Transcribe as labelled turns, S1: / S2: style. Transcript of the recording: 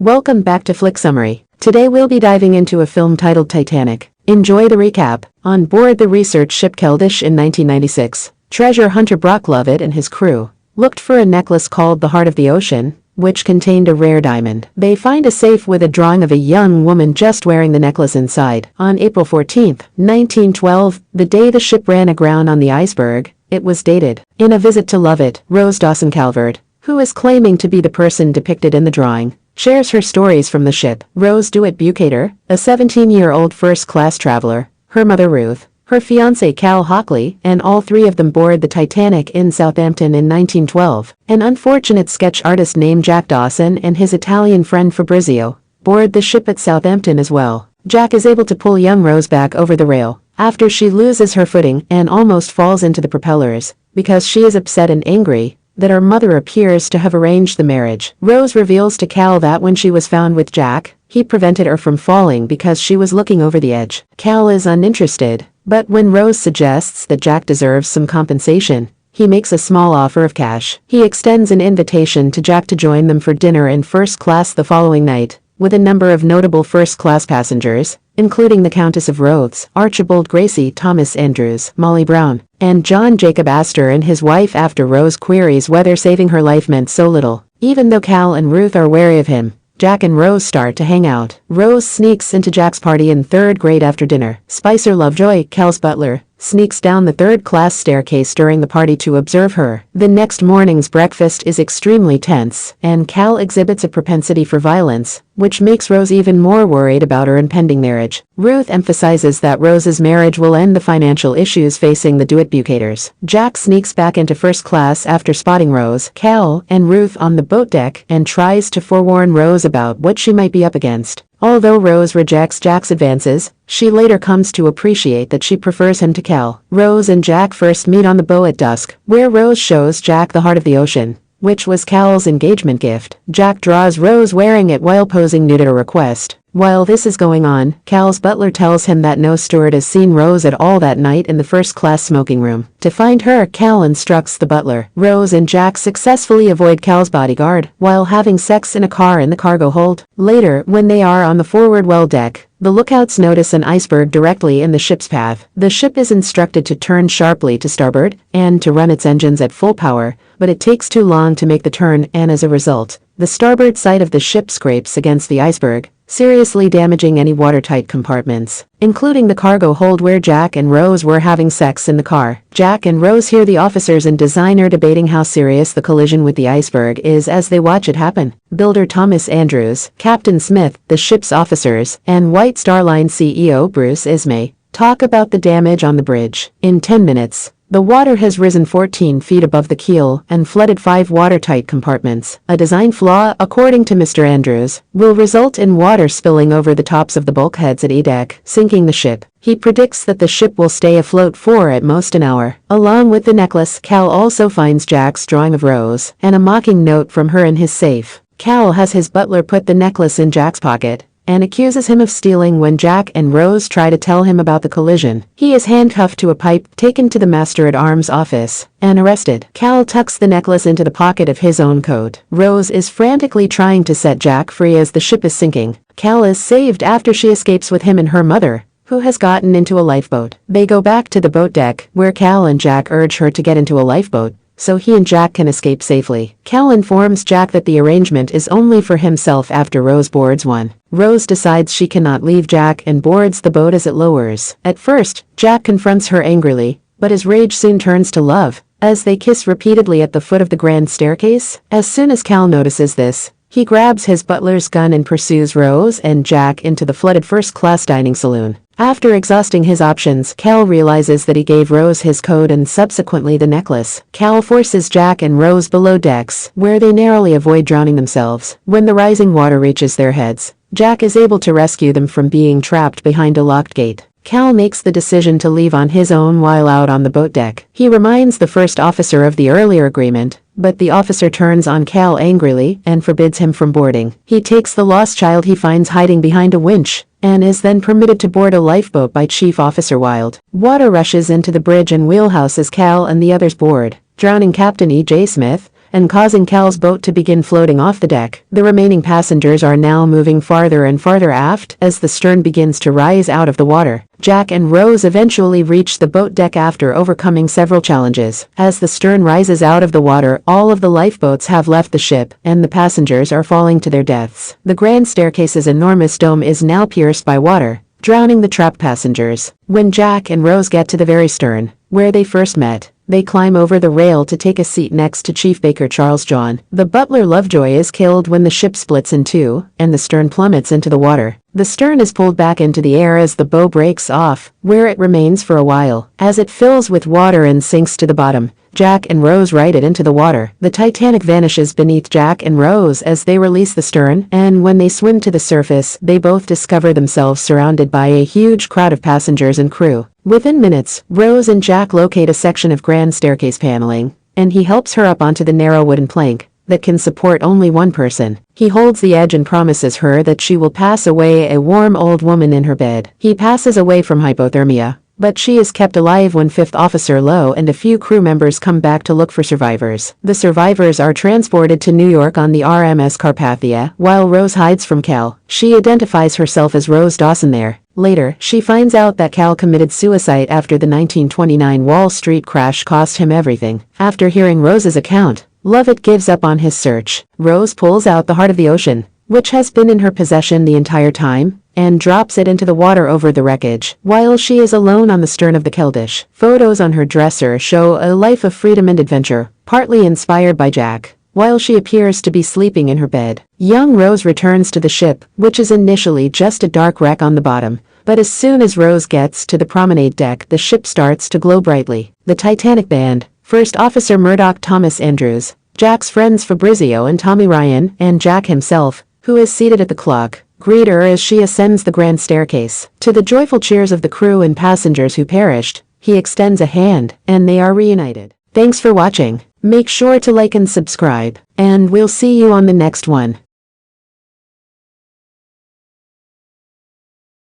S1: Welcome back to Flick Summary. Today we'll be diving into a film titled Titanic. Enjoy the recap. On board the research ship Keldysh in 1996, treasure hunter Brock Lovett and his crew looked for a necklace called the Heart of the Ocean, which contained a rare diamond. They find a safe with a drawing of a young woman just wearing the necklace inside. On April 14, 1912, the day the ship ran aground on the iceberg, it was dated. In a visit to Lovett, Rose Dawson Calvert, who is claiming to be the person depicted in the drawing, shares her stories from the ship. Rose DeWitt Bucator, a 17-year-old first-class traveler, her mother Ruth, her fiancé Cal Hockley, and all three of them board the Titanic in Southampton in 1912. An unfortunate sketch artist named Jack Dawson and his Italian friend Fabrizio board the ship at Southampton as well. Jack is able to pull young Rose back over the rail after she loses her footing and almost falls into the propellers because she is upset and angry that her mother appears to have arranged the marriage. Rose reveals to Cal that when she was found with Jack, he prevented her from falling because she was looking over the edge. Cal is uninterested, but when Rose suggests that Jack deserves some compensation, he makes a small offer of cash. He extends an invitation to Jack to join them for dinner in first class the following night, with a number of notable first-class passengers, including the Countess of Rothes, Archibald Gracie, Thomas Andrews, Molly Brown, and John Jacob Astor and his wife after Rose queries whether saving her life meant so little. Even though Cal and Ruth are wary of him, Jack and Rose start to hang out. Rose sneaks into Jack's party in third grade after dinner. Spicer Lovejoy, Cal's butler, sneaks down the third-class staircase during the party to observe her. The next morning's breakfast is extremely tense, and Cal exhibits a propensity for violence, which makes Rose even more worried about her impending marriage. Ruth emphasizes that Rose's marriage will end the financial issues facing the DeWitt Bucators. Jack sneaks back into first class after spotting Rose, Cal, and Ruth on the boat deck and tries to forewarn Rose about what she might be up against. Although Rose rejects Jack's advances, she later comes to appreciate that she prefers him to Cal. Rose and Jack first meet on the boat at dusk, where Rose shows Jack the Heart of the Ocean, which was Cal's engagement gift. Jack draws Rose wearing it while posing nude at her request. While this is going on, Cal's butler tells him that no steward has seen Rose at all that night in the first-class smoking room. To find her, Cal instructs the butler. Rose and Jack successfully avoid Cal's bodyguard while having sex in a car in the cargo hold. Later, when they are on the forward well deck, the lookouts notice an iceberg directly in the ship's path. The ship is instructed to turn sharply to starboard and to run its engines at full power, but it takes too long to make the turn, and as a result, the starboard side of the ship scrapes against the iceberg, seriously damaging any watertight compartments, including the cargo hold where Jack and Rose were having sex in the car. Jack and Rose hear the officers and designer debating how serious the collision with the iceberg is as they watch it happen. Builder Thomas Andrews, Captain Smith, the ship's officers, and White Star Line CEO Bruce Ismay talk about the damage on the bridge. In 10 minutes, the water has risen 14 feet above the keel and flooded 5 watertight compartments. A design flaw, according to Mr. Andrews, will result in water spilling over the tops of the bulkheads at E-deck, sinking the ship. He predicts that the ship will stay afloat for at most an hour. Along with the necklace, Cal also finds Jack's drawing of Rose and a mocking note from her in his safe. Cal has his butler put the necklace in Jack's pocket and accuses him of stealing when Jack and Rose try to tell him about the collision. He is handcuffed to a pipe, taken to the master-at-arms office, and arrested. Cal tucks the necklace into the pocket of his own coat. Rose is frantically trying to set Jack free as the ship is sinking. Cal is saved after she escapes with him and her mother, who has gotten into a lifeboat. They go back to the boat deck, where Cal and Jack urge her to get into a lifeboat so he and Jack can escape safely. Cal informs Jack that the arrangement is only for himself after Rose boards one. Rose decides she cannot leave Jack and boards the boat as it lowers. At first, Jack confronts her angrily, but his rage soon turns to love, as they kiss repeatedly at the foot of the grand staircase. As soon as Cal notices this, he grabs his butler's gun and pursues Rose and Jack into the flooded first-class dining saloon. After exhausting his options, Cal realizes that he gave Rose his code and subsequently the necklace. Cal forces Jack and Rose below decks, where they narrowly avoid drowning themselves. When the rising water reaches their heads, Jack is able to rescue them from being trapped behind a locked gate. Cal makes the decision to leave on his own while out on the boat deck. He reminds the first officer of the earlier agreement, but the officer turns on Cal angrily and forbids him from boarding. He takes the lost child he finds hiding behind a winch, and is then permitted to board a lifeboat by Chief Officer Wilde. Water rushes into the bridge and wheelhouse as Cal and the others board, drowning Captain E.J. Smith, and causing Cal's boat to begin floating off the deck. The remaining passengers are now moving farther and farther aft as the stern begins to rise out of the water. Jack and Rose eventually reach the boat deck after overcoming several challenges. As the stern rises out of the water, all of the lifeboats have left the ship, and the passengers are falling to their deaths. The grand staircase's enormous dome is now pierced by water, drowning the trapped passengers. When Jack and Rose get to the very stern, where they first met, they climb over the rail to take a seat next to Chief Baker Charles John. The butler Lovejoy is killed when the ship splits in two, and the stern plummets into the water. The stern is pulled back into the air as the bow breaks off, where it remains for a while. As it fills with water and sinks to the bottom, Jack and Rose ride it into the water. The Titanic vanishes beneath Jack and Rose as they release the stern, and when they swim to the surface, they both discover themselves surrounded by a huge crowd of passengers and crew. Within minutes, Rose and Jack locate a section of grand staircase paneling, and he helps her up onto the narrow wooden plank that can support only one person. He holds the edge and promises her that she will pass away a warm old woman in her bed. He passes away from hypothermia, but she is kept alive when 5th Officer Lowe and a few crew members come back to look for survivors. The survivors are transported to New York on the RMS Carpathia, while Rose hides from Cal. She identifies herself as Rose Dawson there. Later, she finds out that Cal committed suicide after the 1929 Wall Street crash cost him everything. After hearing Rose's account, Lovett gives up on his search. Rose pulls out the heart of the ocean, which has been in her possession the entire time, and drops it into the water over the wreckage. While she is alone on the stern of the Keldysh, photos on her dresser show a life of freedom and adventure, partly inspired by Jack, while she appears to be sleeping in her bed. Young Rose returns to the ship, which is initially just a dark wreck on the bottom, but as soon as Rose gets to the promenade deck, the ship starts to glow brightly. The Titanic band, First Officer Murdoch Thomas Andrews, Jack's friends Fabrizio and Tommy Ryan, and Jack himself, who is seated at the clock, greet her as she ascends the grand staircase. To the joyful cheers of the crew and passengers who perished, he extends a hand, and they are reunited. Thanks for watching. Make sure to like and subscribe, and we'll see you on the next one.